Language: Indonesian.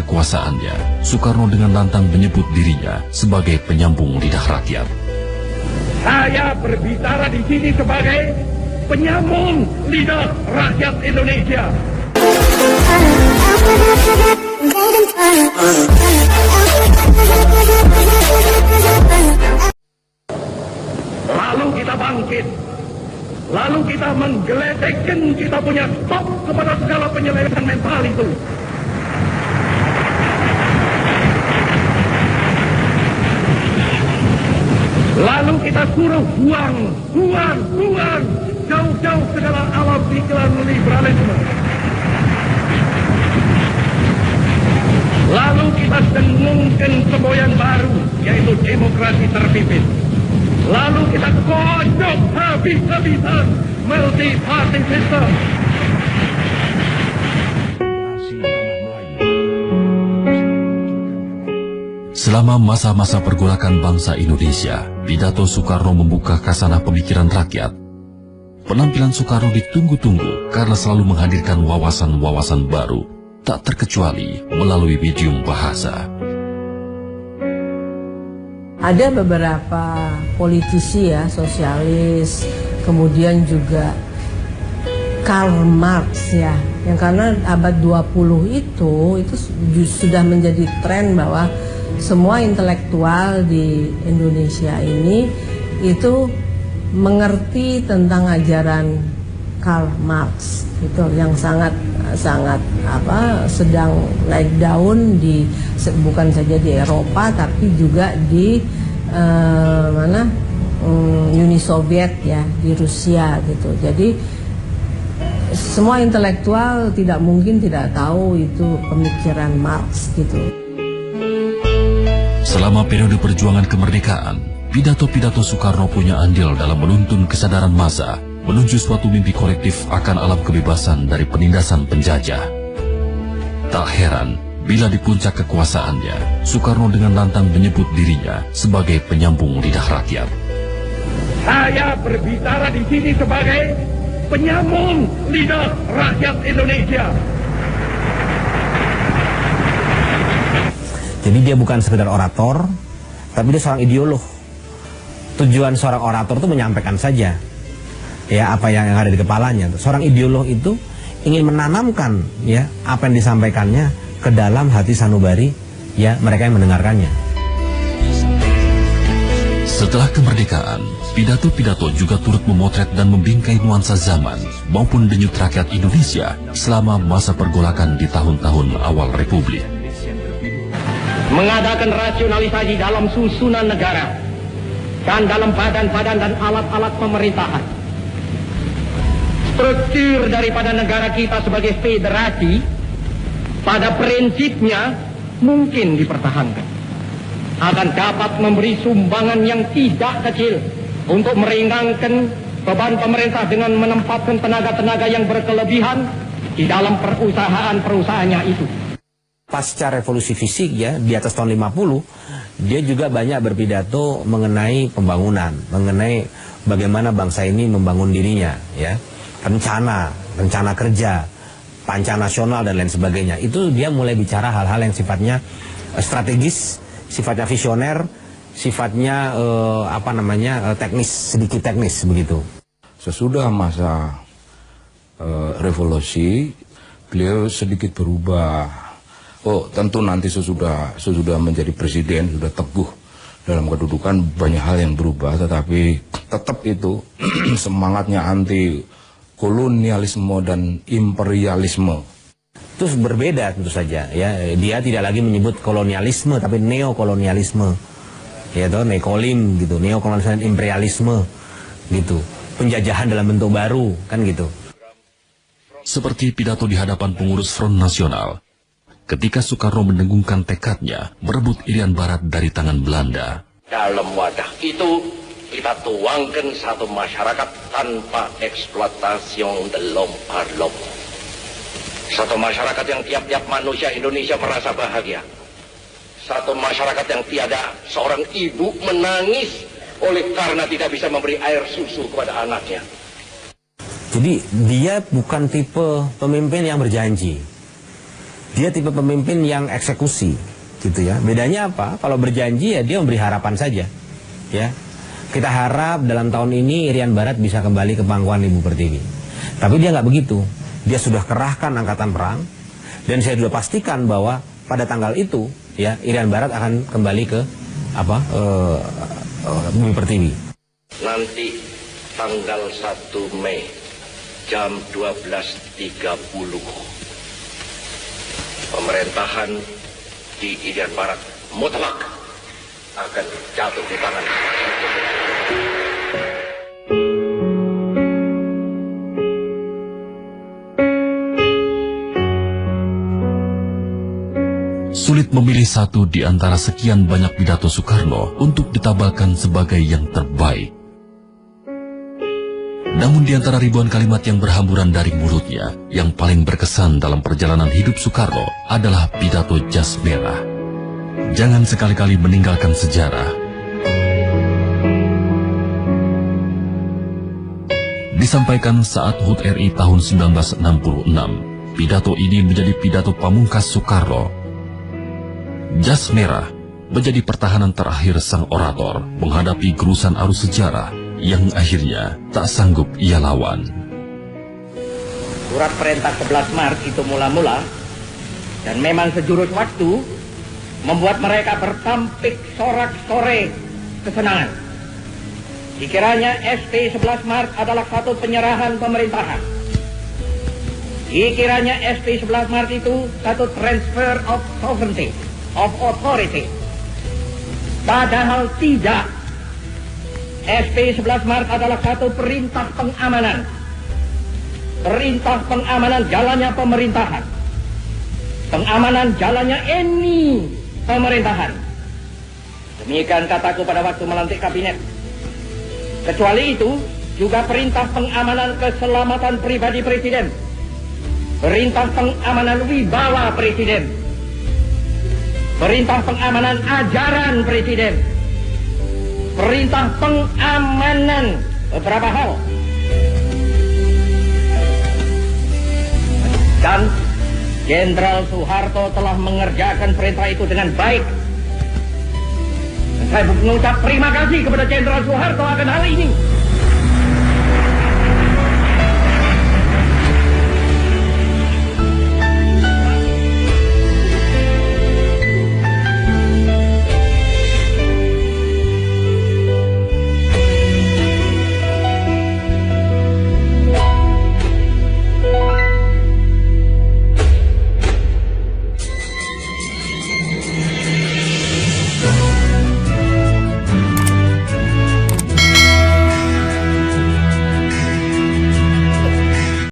kekuasaannya, Soekarno dengan lantang menyebut dirinya sebagai penyambung lidah rakyat. Saya berbicara di sini sebagai penyambung lidah rakyat Indonesia. Lalu kita bangkit. Lalu kita menggeletekkan kita punya stop kepada segala penyelewengan mental itu. Lalu kita suruh buang jauh-jauh segala alam pikiran liberalisme. Lalu kita dengungkan semboyan baru, yaitu demokrasi terpimpin. Lalu kita kocok habis-habisan multi-party system. Selama masa-masa pergolakan bangsa Indonesia, pidato Soekarno membuka kasanah pemikiran rakyat. Penampilan Soekarno ditunggu-tunggu karena selalu menghadirkan wawasan-wawasan baru, tak terkecuali melalui medium bahasa. Ada beberapa politisi ya, sosialis, kemudian juga Karl Marx ya, yang karena abad 20 itu sudah menjadi tren bahwa semua intelektual di Indonesia ini itu mengerti tentang ajaran Karl Marx itu yang sangat sedang naik daun bukan saja di Eropa tapi juga di Uni Soviet ya, di Rusia gitu. Jadi semua intelektual tidak mungkin tidak tahu itu pemikiran Marx gitu. Selama periode perjuangan kemerdekaan, pidato-pidato Soekarno punya andil dalam menuntun kesadaran massa menuju suatu mimpi kolektif akan alam kebebasan dari penindasan penjajah. Tak heran bila di puncak kekuasaannya, Soekarno dengan lantang menyebut dirinya sebagai penyambung lidah rakyat. Saya berbicara di sini sebagai penyambung lidah rakyat Indonesia. Jadi dia bukan sekedar orator, tapi dia seorang ideolog. Tujuan seorang orator itu menyampaikan saja ya apa yang ada di kepalanya. Seorang ideolog itu ingin menanamkan ya apa yang disampaikannya ke dalam hati sanubari ya mereka yang mendengarkannya. Setelah kemerdekaan, pidato-pidato juga turut memotret dan membingkai nuansa zaman maupun denyut rakyat Indonesia selama masa pergolakan di tahun-tahun awal Republik. Mengadakan rasionalisasi dalam susunan negara dan dalam badan-badan dan alat-alat pemerintahan. Struktur daripada negara kita sebagai federasi pada prinsipnya mungkin dipertahankan, akan dapat memberi sumbangan yang tidak kecil untuk meringankan beban pemerintah dengan menempatkan tenaga-tenaga yang berkelebihan di dalam perusahaan-perusahaannya itu. Pasca revolusi fisik ya di atas tahun 50, dia juga banyak berpidato mengenai pembangunan, mengenai bagaimana bangsa ini membangun dirinya ya. Rencana kerja, panca nasional dan lain sebagainya. Itu dia mulai bicara hal-hal yang sifatnya strategis, sifatnya visioner, sifatnya teknis, sedikit teknis begitu. Sesudah masa revolusi, beliau sedikit berubah. Oh, tentu nanti sesudah menjadi presiden, sudah teguh dalam kedudukan, banyak hal yang berubah, tetapi tetap itu semangatnya anti kolonialisme dan imperialisme. Itu berbeda tentu saja ya. Dia tidak lagi menyebut kolonialisme tapi neokolonialisme. Ya toh, nekolim gitu, neokolonialisme dan imperialisme gitu. Penjajahan dalam bentuk baru kan gitu. Seperti pidato di hadapan pengurus Front Nasional ketika Soekarno mendengungkan tekadnya merebut Irian Barat dari tangan Belanda. Dalam wadah itu kita tuangkan satu masyarakat tanpa eksploitasi delom-parlom. Satu masyarakat yang tiap-tiap manusia Indonesia merasa bahagia. Satu masyarakat yang tiada seorang ibu menangis oleh karena tidak bisa memberi air susu kepada anaknya. Jadi dia bukan tipe pemimpin yang berjanji. Dia tipe pemimpin yang eksekusi, gitu ya. Bedanya apa? Kalau berjanji ya dia memberi harapan saja, ya. Kita harap dalam tahun ini Irian Barat bisa kembali ke pangkuan Ibu Pertiwi. Tapi dia nggak begitu. Dia sudah kerahkan angkatan perang, dan saya sudah pastikan bahwa pada tanggal itu, ya, Irian Barat akan kembali ke Bumi Pertiwi. Nanti tanggal 1 Mei jam 12.30 pemerintahan di Irian Barat mutlak akan jatuh di tangan. Sulit memilih satu di antara sekian banyak pidato Soekarno untuk ditabalkan sebagai yang terbaik. Namun di antara ribuan kalimat yang berhamburan dari mulutnya, yang paling berkesan dalam perjalanan hidup Soekarno adalah pidato Jas Merah. Jangan sekali-kali meninggalkan sejarah. Disampaikan saat HUT RI tahun 1966, pidato ini menjadi pidato pamungkas Soekarno. Jas Merah menjadi pertahanan terakhir sang orator menghadapi gerusan arus sejarah yang akhirnya tak sanggup ia lawan. Surat perintah 11 Maret itu mula-mula, dan memang sejurus waktu, membuat mereka bertampik sorak-sore kesenangan. Dikiranya SP 11 Maret adalah satu penyerahan pemerintahan. Dikiranya SP 11 Maret itu satu transfer of sovereignty, of authority. Padahal tidak. SP 11 Maret adalah satu perintah pengamanan. Perintah pengamanan jalannya pemerintahan. Pengamanan jalannya ini pemerintahan. Demikian kataku pada waktu melantik kabinet. Kecuali itu, juga perintah pengamanan keselamatan pribadi Presiden. Perintah pengamanan wibawa Presiden. Perintah pengamanan ajaran Presiden. Perintah pengamanan beberapa hal. Dan Jenderal Soeharto telah mengerjakan perintah itu dengan baik. Dan saya mengucap terima kasih kepada Jenderal Soeharto akan hal ini.